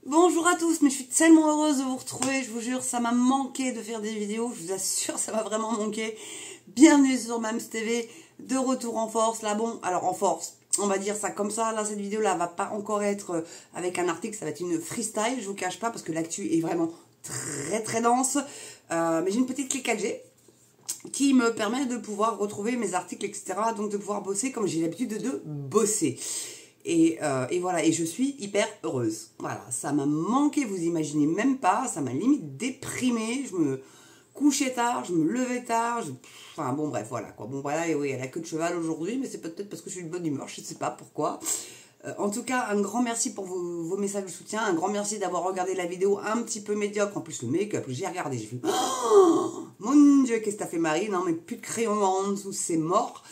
Bonjour à tous, mais je suis tellement heureuse de vous retrouver, je vous jure, ça m'a manqué de faire des vidéos, je vous assure, ça m'a vraiment manqué. Bienvenue sur Mams TV, de retour en force, là bon, alors en force, on va dire ça comme ça, là cette vidéo là va pas encore être avec un article, ça va être une freestyle, je vous cache pas, parce que l'actu est vraiment très dense, mais j'ai une petite clé 4G qui me permet de pouvoir retrouver mes articles, etc., donc de pouvoir bosser comme j'ai l'habitude de bosser. Et voilà, et je suis hyper heureuse. Voilà, ça m'a manqué, vous imaginez même pas, ça m'a limite déprimée, je me couchais tard, je me levais tard, enfin bon bref, voilà quoi. Bon voilà, et oui, elle a queue de cheval aujourd'hui, mais c'est peut-être parce que je suis de bonne humeur, je ne sais pas pourquoi. En tout cas, un grand merci pour vos messages de soutien, un grand merci d'avoir regardé la vidéo un petit peu médiocre, en plus le make-up, j'ai regardé, j'ai fait oh, mon Dieu, qu'est-ce que t'as fait Marie, non mais plus de crayon en dessous, c'est mort.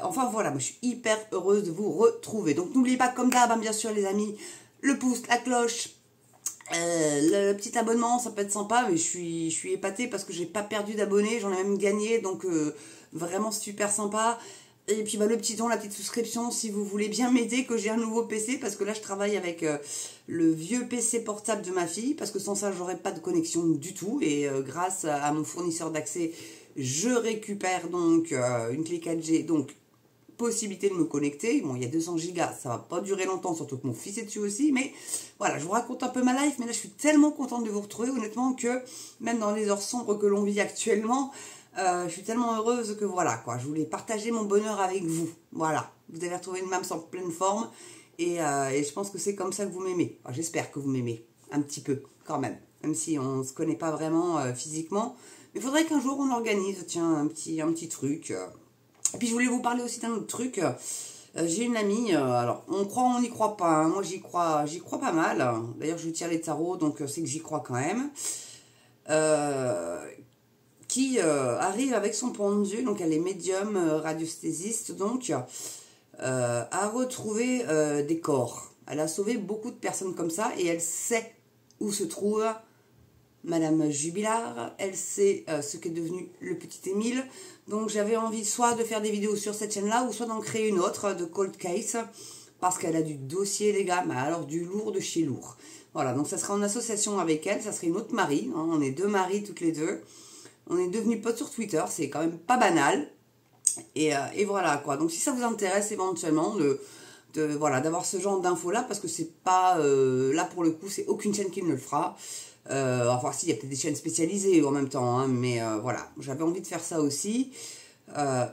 Enfin voilà, moi je suis hyper heureuse de vous retrouver. Donc n'oubliez pas comme d'hab, bien sûr les amis, le pouce, la cloche, le petit abonnement, ça peut être sympa, mais je suis épatée parce que j'ai pas perdu d'abonnés, j'en ai même gagné, donc vraiment super sympa. Et puis le petit don, la petite souscription si vous voulez bien m'aider, que j'ai un nouveau PC, parce que là je travaille avec le vieux PC portable de ma fille, parce que sans ça j'aurais pas de connexion du tout, et grâce à mon fournisseur d'accès, je récupère donc une clé 4G, donc possibilité de me connecter. Bon, il y a 200 gigas, ça va pas durer longtemps, surtout que mon fils est dessus aussi, mais voilà, je vous raconte un peu ma life, mais là je suis tellement contente de vous retrouver, honnêtement, que même dans les heures sombres que l'on vit actuellement, je suis tellement heureuse que voilà, quoi, je voulais partager mon bonheur avec vous. Voilà, vous avez retrouvé une Mams en pleine forme, et je pense que c'est comme ça que vous m'aimez. Enfin, j'espère que vous m'aimez, un petit peu, quand même si on se connaît pas vraiment physiquement. Il faudrait qu'un jour on organise, tiens, un petit truc. Et puis je voulais vous parler aussi d'un autre truc. J'ai une amie, alors on croit, on n'y croit pas, hein. Moi j'y crois pas mal. D'ailleurs je tire les tarots, donc c'est que j'y crois quand même. Qui arrive avec son point de vue, donc elle est médium, radiesthésiste, donc à retrouver des corps. Elle a sauvé beaucoup de personnes comme ça et elle sait où se trouve Madame Jubilard, elle sait ce qu'est devenu le petit Émile. Donc j'avais envie soit de faire des vidéos sur cette chaîne-là, ou soit d'en créer une autre de Cold Case, parce qu'elle a du dossier, les gars, mais alors du lourd de chez lourd. Voilà, donc ça sera en association avec elle, ça serait une autre Marie, hein, on est deux Marie toutes les deux. On est devenus potes sur Twitter, c'est quand même pas banal. Et voilà quoi, donc si ça vous intéresse éventuellement voilà, d'avoir ce genre d'infos-là, parce que c'est pas, là pour le coup, c'est aucune chaîne qui ne le fera. Enfin, si, il y a peut-être des chaînes spécialisées en même temps, hein, mais voilà, j'avais envie de faire ça aussi.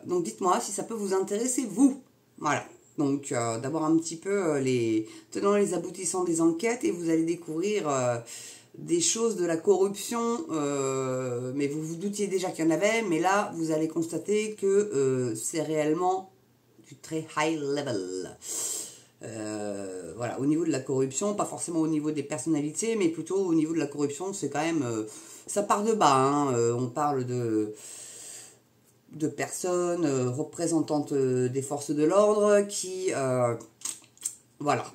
Donc dites-moi si ça peut vous intéresser, vous. Voilà, donc d'avoir un petit peu les tenants et les aboutissants des enquêtes, et vous allez découvrir des choses de la corruption, mais vous vous doutiez déjà qu'il y en avait, mais là, vous allez constater que c'est réellement du très high level. Voilà, au niveau de la corruption, pas forcément au niveau des personnalités, mais plutôt au niveau de la corruption, c'est quand même, ça part de bas, hein, on parle de personnes représentantes des forces de l'ordre qui, voilà,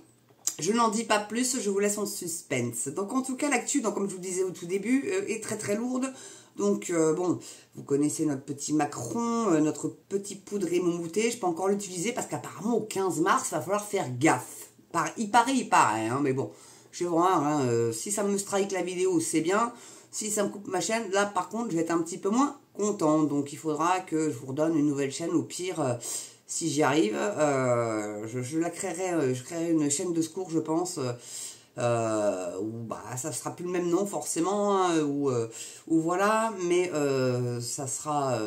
je n'en dis pas plus, je vous laisse en suspense. Donc en tout cas, l'actu, comme je vous disais au tout début, est très lourde. Donc bon, vous connaissez notre petit Macron, notre petit poudré moumouté. Je peux encore l'utiliser parce qu'apparemment au 15 mars, il va falloir faire gaffe. Il paraît, hein, mais bon, je vais voir, hein, si ça me strike la vidéo, c'est bien. Si ça me coupe ma chaîne, là par contre, je vais être un petit peu moins content. Donc il faudra que je vous redonne une nouvelle chaîne, au pire, si j'y arrive. Je créerai une chaîne de secours, je pense. Où bah, ça sera plus le même nom forcément, hein, ou voilà, mais ça sera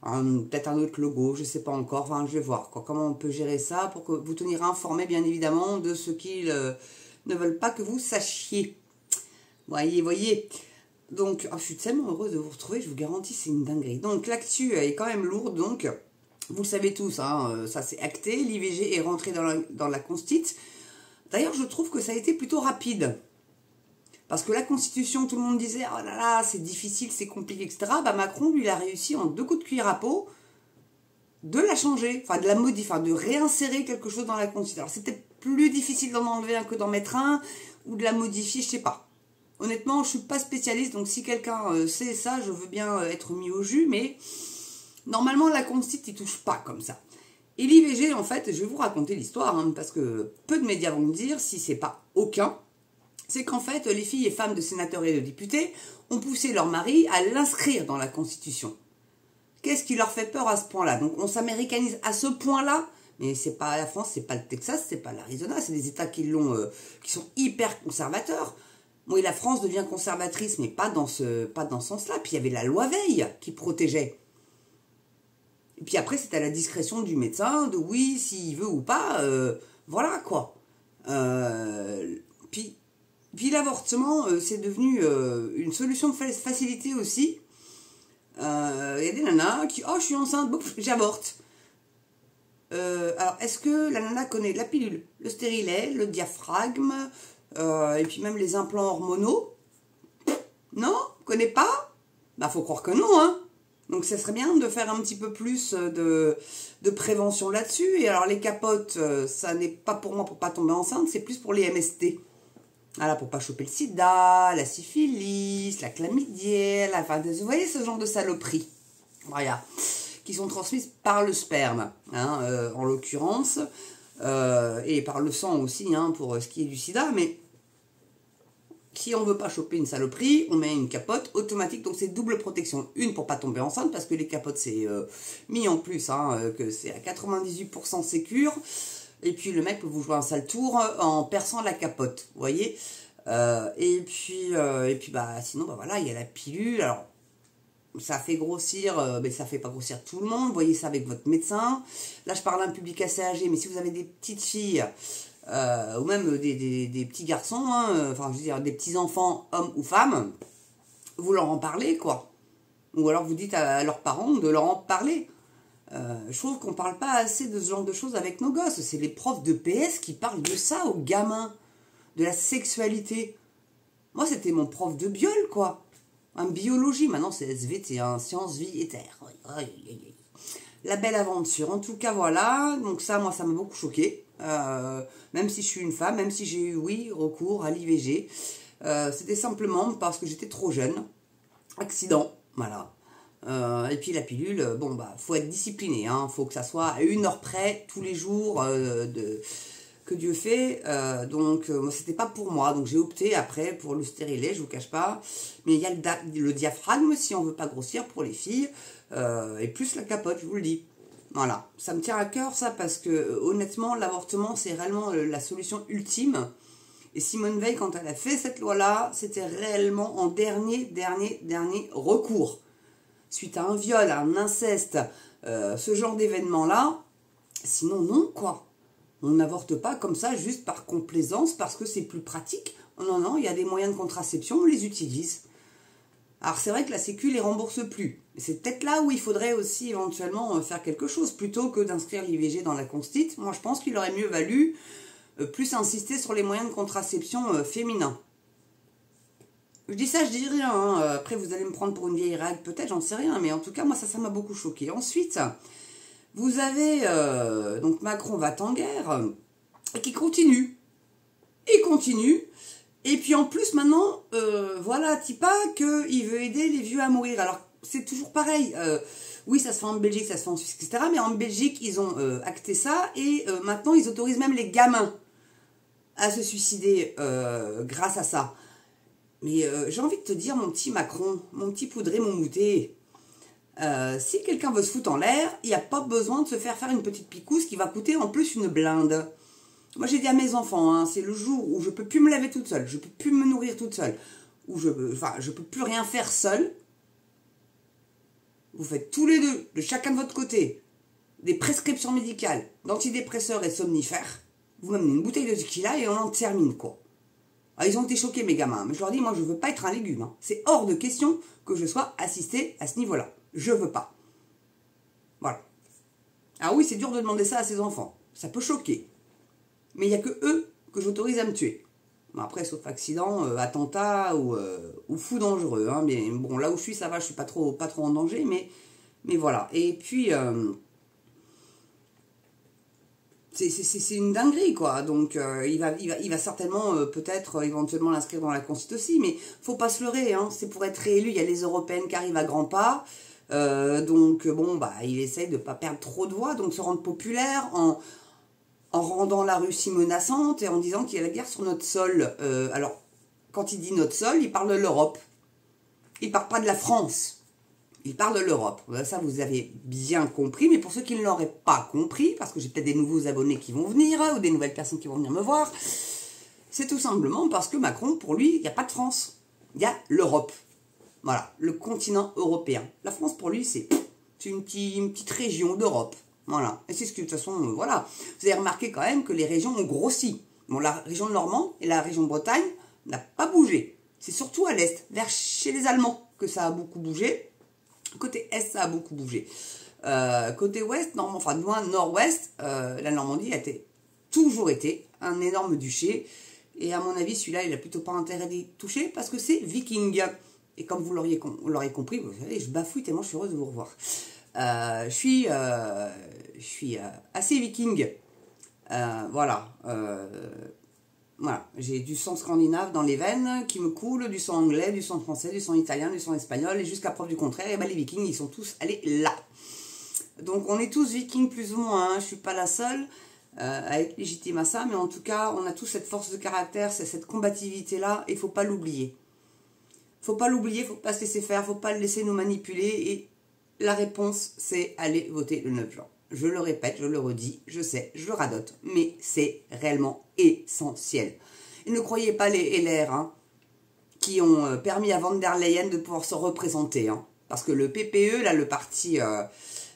peut-être un autre logo, je sais pas encore, enfin je vais voir quoi, comment on peut gérer ça pour que vous tenir informé bien évidemment de ce qu'ils ne veulent pas que vous sachiez. Voyez. Donc je suis tellement heureuse de vous retrouver, je vous garantis c'est une dinguerie. Donc l'actu est quand même lourde, donc vous le savez tous, hein, ça c'est acté, l'IVG est rentré dans la constite. D'ailleurs, je trouve que ça a été plutôt rapide. Parce que la Constitution, tout le monde disait « Oh là là, c'est difficile, c'est compliqué, etc. » Bah, Macron, lui, il a réussi en 2 coups de cuillère à peau de la changer, enfin de la modifier, de réinsérer quelque chose dans la Constitution. Alors, c'était plus difficile d'en enlever un que d'en mettre un, ou de la modifier, je sais pas. Honnêtement, je suis pas spécialiste, donc si quelqu'un sait ça, je veux bien être mis au jus, mais normalement, la Constitution, il touche pas comme ça. Et l'IVG, en fait, je vais vous raconter l'histoire, hein, parce que peu de médias vont me dire, si c'est pas aucun, c'est qu'en fait, les filles et femmes de sénateurs et de députés ont poussé leur mari à l'inscrire dans la Constitution. Qu'est-ce qui leur fait peur à ce point-là? Donc on s'américanise à ce point-là, mais c'est pas la France, c'est pas le Texas, c'est pas l'Arizona, c'est des États qui sont hyper conservateurs. Bon, et la France devient conservatrice, mais pas dans ce sens-là. Puis il y avait la loi Veil qui protégeait. Et puis après, c'est à la discrétion du médecin, de oui, s'il veut ou pas, voilà quoi. Puis l'avortement, c'est devenu une solution de facilité aussi. Il y a des nanas qui, oh, je suis enceinte, bouf, j'avorte. Alors, est-ce que la nana connaît la pilule, le stérilet, le diaphragme, et puis même les implants hormonaux? Non? Connaît pas? Bah, faut croire que non, hein. Donc, ça serait bien de faire un petit peu plus de prévention là-dessus. Et alors, les capotes, ça n'est pas pour moi pour pas tomber enceinte, c'est plus pour les MST. Voilà, pour pas choper le sida, la syphilis, la chlamydia, vous voyez ce genre de saloperies, voilà, qui sont transmises par le sperme, hein, en l'occurrence, et par le sang aussi, hein, pour ce qui est du sida, mais si on veut pas choper une saloperie, on met une capote automatique, donc c'est double protection. Une pour pas tomber enceinte, parce que les capotes c'est mis en plus, hein, que c'est à 98% sécure. Et puis le mec peut vous jouer un sale tour en perçant la capote, vous voyez. Et puis bah sinon bah voilà, il y a la pilule. Alors ça fait grossir, mais ça fait pas grossir tout le monde. Vous voyez ça avec votre médecin. Là je parle à un public assez âgé, mais si vous avez des petites filles ou même des petits garçons, hein, enfin je veux dire des petits enfants, hommes ou femmes, vous leur en parlez quoi. Ou alors vous dites à leurs parents de leur en parler. Je trouve qu'on parle pas assez de ce genre de choses avec nos gosses. C'est les profs de PS qui parlent de ça aux gamins, de la sexualité. Moi, c'était mon prof de biol, quoi. En biologie, maintenant c'est SVT, hein, sciences, vie et terre. La belle aventure. En tout cas, voilà. Donc ça, moi, ça m'a beaucoup choqué. Même si je suis une femme, même si j'ai eu, oui, recours à l'IVG. C'était simplement parce que j'étais trop jeune. Accident, voilà. Et puis la pilule, bon bah faut être discipliné, hein, faut que ça soit à 1 heure près tous les jours que Dieu fait. Donc c'était pas pour moi, donc j'ai opté après pour le stérilet, je vous cache pas. Mais il y a le diaphragme si on veut pas grossir pour les filles, et plus la capote, je vous le dis. Voilà, ça me tient à cœur ça parce que honnêtement l'avortement c'est réellement la solution ultime. Et Simone Veil quand elle a fait cette loi-là, c'était réellement en dernier recours. Suite à un viol, à un inceste, ce genre d'événement-là, sinon non, quoi. On n'avorte pas comme ça, juste par complaisance, parce que c'est plus pratique. Non, non, il y a des moyens de contraception, on les utilise. Alors c'est vrai que la Sécu les rembourse plus. C'est peut-être là où il faudrait aussi éventuellement faire quelque chose, plutôt que d'inscrire l'IVG dans la Constitution. Moi je pense qu'il aurait mieux valu plus insister sur les moyens de contraception féminins. Je dis ça, je dis rien, hein. Après vous allez me prendre pour une vieille rag, peut-être, j'en sais rien, mais en tout cas, moi ça m'a beaucoup choqué. Ensuite, vous avez, donc Macron va en guerre, et qui continue. Il continue, et puis en plus maintenant, voilà, Tipa, qu'il veut aider les vieux à mourir. Alors, c'est toujours pareil, oui, ça se fait en Belgique, ça se fait en Suisse, etc., mais en Belgique, ils ont acté ça, et maintenant, ils autorisent même les gamins à se suicider grâce à ça. Mais j'ai envie de te dire, mon petit Macron, mon petit poudré, mon mouté, si quelqu'un veut se foutre en l'air, il n'y a pas besoin de se faire une petite picouse qui va coûter en plus une blinde. Moi, j'ai dit à mes enfants, hein, c'est le jour où je peux plus me laver toute seule, je peux plus me nourrir toute seule, où je peux plus rien faire seule. Vous faites tous les deux, de chacun de votre côté, des prescriptions médicales d'antidépresseurs et somnifères. Vous m'amenez une bouteille de tequila et on en termine, quoi. Ah, ils ont été choqués, mes gamins, mais je leur dis, moi, je veux pas être un légume. Hein. C'est hors de question que je sois assistée à ce niveau-là. Je veux pas. Voilà. Ah oui, c'est dur de demander ça à ses enfants. Ça peut choquer. Mais il n'y a que eux que j'autorise à me tuer. Bon, après, sauf accident, attentat ou fou dangereux. Hein. Mais bon, là où je suis, ça va, je suis pas trop en danger, mais voilà. Et puis... c'est une dinguerie, quoi. Donc, il va certainement, peut-être, éventuellement l'inscrire dans la Constitution aussi, mais faut pas se leurrer, hein. C'est pour être réélu, il y a les européennes qui arrivent à grands pas. Donc, bon, bah, il essaye de pas perdre trop de voix, donc se rendre populaire en rendant la Russie menaçante et en disant qu'il y a la guerre sur notre sol. Alors, quand il dit notre sol, il parle de l'Europe. Il ne parle pas de la France. Il parle de l'Europe. Ça, vous avez bien compris. Mais pour ceux qui ne l'auraient pas compris, parce que j'ai peut-être des nouveaux abonnés qui vont venir, ou des nouvelles personnes qui vont venir me voir, c'est tout simplement parce que Macron, pour lui, il n'y a pas de France. Il y a l'Europe. Voilà, le continent européen. La France, pour lui, c'est une petite région d'Europe. Voilà. Et c'est ce que, de toute façon, voilà. Vous avez remarqué quand même que les régions ont grossi. Bon, la région de Normand et la région de Bretagne n'a pas bougé. C'est surtout à l'est, vers chez les Allemands, que ça a beaucoup bougé. Côté est, ça a beaucoup bougé. Côté ouest, enfin du moins nord-ouest, la Normandie toujours été un énorme duché. Et à mon avis, celui-là, il n'a plutôt pas intérêt d'y toucher parce que c'est viking. Et comme vous l'aurez compris, vous savez, je bafouille tellement je suis heureuse de vous revoir. Je suis assez viking. Voilà. Voilà, j'ai du sang scandinave dans les veines qui me coule, du sang anglais, du sang français, du sang italien, du sang espagnol, et jusqu'à preuve du contraire, et ben les vikings, ils sont tous allés là. Donc on est tous vikings plus ou moins, hein. Je ne suis pas la seule à être légitime à ça, mais en tout cas, on a tous cette force de caractère, cette combativité-là, et il ne faut pas l'oublier. Il ne faut pas l'oublier, il ne faut pas se laisser faire, il ne faut pas le laisser nous manipuler, et la réponse, c'est aller voter le 9 juin. Je le répète, je le redis, je sais, je le radote, mais c'est réellement essentiel. Et ne croyez pas les LR hein, qui ont permis à Van der Leyen de pouvoir se représenter. Hein, parce que le PPE, là, le parti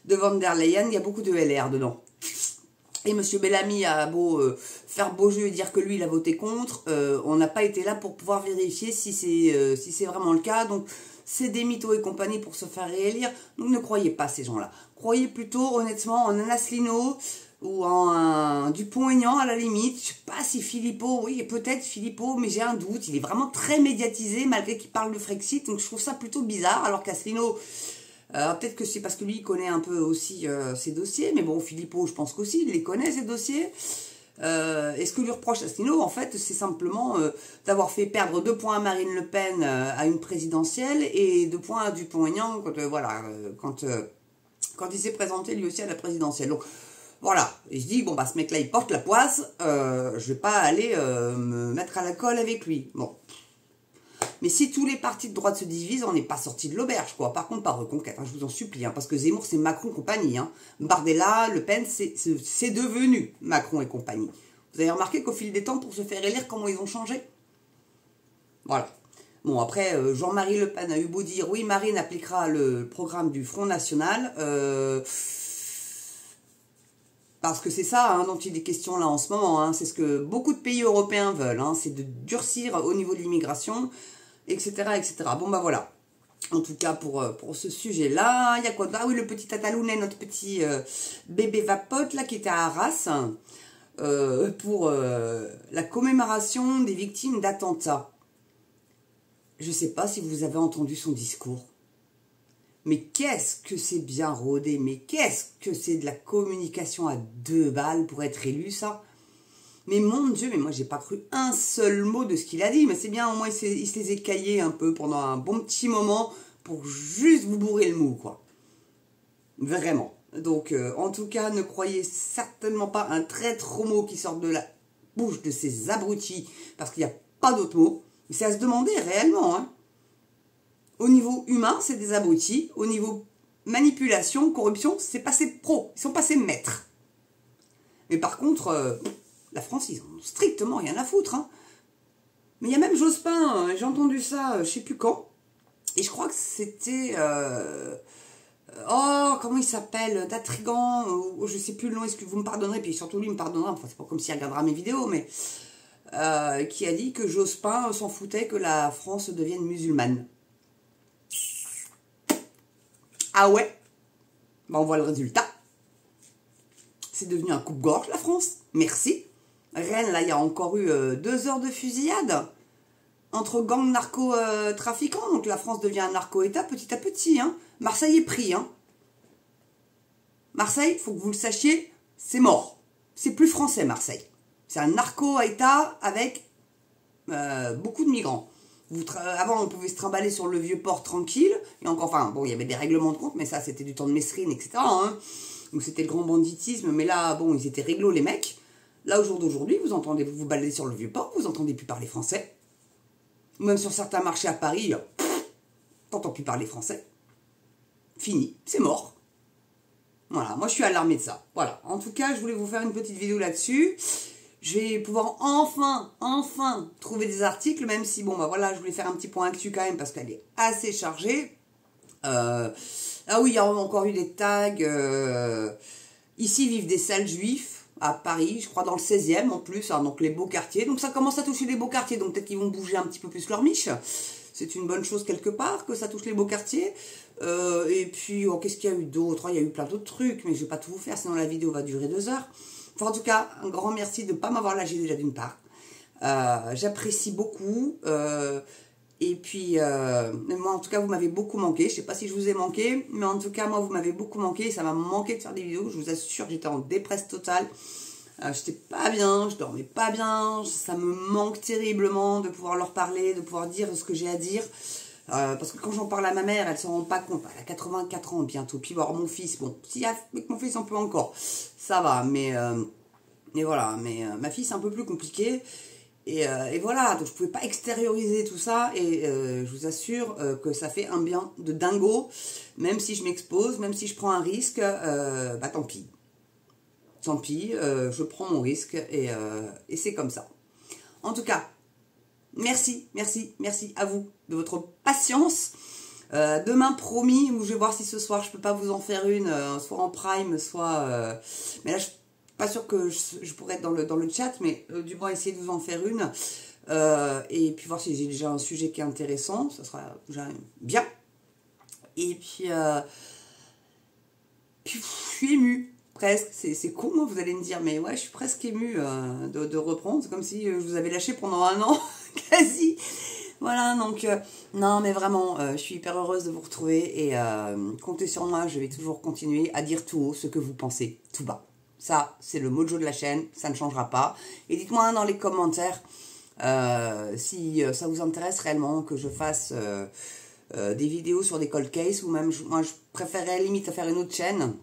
de Van der Leyen, il y a beaucoup de LR dedans. Et M. Bellamy a beau faire beau jeu et dire que lui, il a voté contre, on n'a pas été là pour pouvoir vérifier si c'est vraiment le cas. Donc, c'est des mythos et compagnie pour se faire réélire. Donc, ne croyez pas ces gens-là. Croyez plutôt, honnêtement, en un Asselineau ou en un Dupont-Aignan, à la limite. Je ne sais pas si Philippot, oui, peut-être Philippot, mais j'ai un doute. Il est vraiment très médiatisé, malgré qu'il parle de Frexit. Donc, je trouve ça plutôt bizarre, alors qu'Asselineau... peut-être que c'est parce que lui, il connaît un peu aussi ses dossiers, mais bon, Philippot, je pense qu'aussi, il les connaît, ses dossiers. Et ce que lui reproche Asselineau, en fait, c'est simplement d'avoir fait perdre 2 points à Marine Le Pen à une présidentielle et 2 points à Dupont-Aignan quand il s'est présenté lui aussi à la présidentielle. Donc, voilà. Et je dis, bon, bah, ce mec-là, il porte la poisse, je vais pas aller me mettre à la colle avec lui. Bon. Mais si tous les partis de droite se divisent, on n'est pas sorti de l'auberge, quoi. Par contre, pas Reconquête, hein, je vous en supplie, hein, parce que Zemmour, c'est Macron compagnie. Hein. Bardella, Le Pen, c'est devenu Macron et compagnie. Vous avez remarqué qu'au fil des temps, pour se faire élire, comment ils ont changé? Voilà. Bon, après, Jean-Marie Le Pen a eu beau dire, oui, Marine appliquera le programme du Front National, parce que c'est ça hein, dont il est question là en ce moment. Hein, c'est ce que beaucoup de pays européens veulent, hein, c'est de durcir au niveau de l'immigration, etc., etc. Bon, bah voilà. En tout cas, pour ce sujet-là, il y a quoi? Ah oui, le petit Atalounet, notre petit bébé vapote, là, qui était à Arras, pour la commémoration des victimes d'attentats. Je ne sais pas si vous avez entendu son discours. Mais qu'est-ce que c'est bien rodé, mais qu'est-ce que c'est de la communication à 2 balles pour être élu, ça? Mais mon Dieu, mais moi, j'ai pas cru un seul mot de ce qu'il a dit. Mais c'est bien, au moins, il se les écaillait un peu pendant un bon petit moment pour juste vous bourrer le mou, quoi. Vraiment. Donc, en tout cas, ne croyez certainement pas un traître mot qui sort de la bouche de ces abrutis, parce qu'il n'y a pas d'autre mot. C'est à se demander réellement, hein. Au niveau humain, c'est des abrutis. Au niveau manipulation, corruption, c'est passé pro. Ils sont passés maîtres. Mais par contre, la France, ils en ont strictement rien à foutre. Hein. Mais il y a même Jospin, j'ai entendu ça, je sais plus quand. Et je crois que c'était... comment il s'appelle? D'Atrigan, je sais plus le nom, est-ce que vous me pardonnerez? Puis surtout lui me pardonnera, enfin c'est pas comme s'il regardera mes vidéos, mais... qui a dit que Jospin s'en foutait que la France devienne musulmane. Ah ouais, ben on voit le résultat. C'est devenu un coupe-gorge, la France. Merci. Rennes, là, il y a encore eu 2 heures de fusillade entre gangs narco-trafiquants. Donc la France devient un narco-État petit à petit. Hein. Marseille est pris. Hein. Marseille, il faut que vous le sachiez, c'est mort. C'est plus français, Marseille. C'est un narco-État avec beaucoup de migrants. Avant, on pouvait se trimballer sur le vieux port tranquille. Et encore, enfin, bon, il y avait des règlements de compte, mais ça, c'était du temps de Messrine, etc. Hein. Donc, c'était le grand banditisme. Mais là, bon, ils étaient réglo, les mecs. Là, au jour d'aujourd'hui, vous entendez, vous vous baladez sur le vieux port, vous entendez plus parler français. Même sur certains marchés à Paris, t'entends plus parler français. Fini, c'est mort. Voilà, moi je suis alarmée de ça. Voilà, en tout cas, je voulais vous faire une petite vidéo là-dessus. Je vais pouvoir enfin trouver des articles, même si, bon, bah voilà, je voulais faire un petit point actu quand même, parce qu'elle est assez chargée. Ah oui, il y a encore eu des tags. Ici vivent des sales juifs, à Paris, je crois dans le 16e en plus, hein, donc les beaux quartiers. Donc ça commence à toucher les beaux quartiers, donc peut-être qu'ils vont bouger un petit peu plus leur miche. C'est une bonne chose quelque part, que ça touche les beaux quartiers. Et puis, oh, qu'est-ce qu'il y a eu d'autre? Il y a eu plein d'autres trucs, mais je vais pas tout vous faire, sinon la vidéo va durer 2 heures. Enfin, en tout cas, un grand merci de ne pas m'avoir lâché déjà d'une part. J'apprécie beaucoup. Et puis, moi, en tout cas, vous m'avez beaucoup manqué. Je sais pas si je vous ai manqué, mais en tout cas, moi, vous m'avez beaucoup manqué. Ça m'a manqué de faire des vidéos. Je vous assure que j'étais en dépresse totale. J'étais pas bien, je dormais pas bien. Ça me manque terriblement de pouvoir leur parler, de pouvoir dire ce que j'ai à dire. Parce que quand j'en parle à ma mère, elle s'en rend pas compte. Elle a 84 ans bientôt. Puis voir mon fils, bon, si avec mon fils on peut encore, ça va. Mais voilà, mais ma fille c'est un peu plus compliqué. Et voilà, donc je pouvais pas extérioriser tout ça. Et je vous assure que ça fait un bien de dingo. Même si je m'expose, même si je prends un risque, bah tant pis. Tant pis, je prends mon risque et c'est comme ça. En tout cas, merci à vous de votre patience. Demain, promis, je vais voir si ce soir je peux pas vous en faire une, soit en prime, soit... mais là, je suis pas sûre que je pourrais être dans le chat, mais du moins essayer de vous en faire une. Et puis voir si j'ai déjà un sujet qui est intéressant, ça sera déjà bien. Et puis je suis émue. Presque, c'est con, hein, vous allez me dire, mais ouais, je suis presque émue de reprendre. C'est comme si je vous avais lâché pendant un an, quasi. Voilà, donc, non, mais vraiment, je suis hyper heureuse de vous retrouver et comptez sur moi, je vais toujours continuer à dire tout haut ce que vous pensez tout bas. Ça, c'est le mojo de la chaîne, ça ne changera pas. Et dites-moi dans les commentaires si ça vous intéresse réellement que je fasse des vidéos sur des cold cases ou même, moi, je préférerais limite à faire une autre chaîne.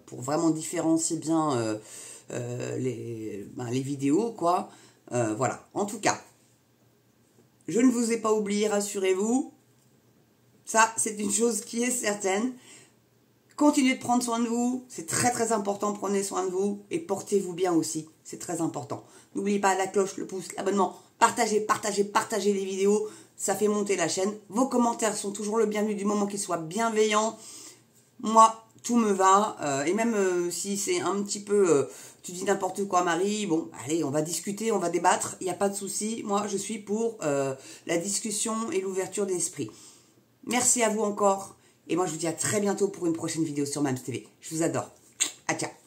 Pour vraiment différencier bien les vidéos, quoi. Voilà, en tout cas, je ne vous ai pas oublié, rassurez-vous. Ça, c'est une chose qui est certaine. Continuez de prendre soin de vous, c'est très important, prenez soin de vous et portez-vous bien aussi, c'est très important. N'oubliez pas la cloche, le pouce, l'abonnement, partagez les vidéos, ça fait monter la chaîne. Vos commentaires sont toujours le bienvenu du moment qu'ils soient bienveillants. Moi, tout me va, et même si c'est un petit peu, tu dis n'importe quoi Marie, bon, allez, on va discuter, on va débattre, il n'y a pas de souci, moi je suis pour la discussion et l'ouverture d'esprit. Merci à vous encore, et moi je vous dis à très bientôt pour une prochaine vidéo sur Mams TV. Je vous adore. À ciao.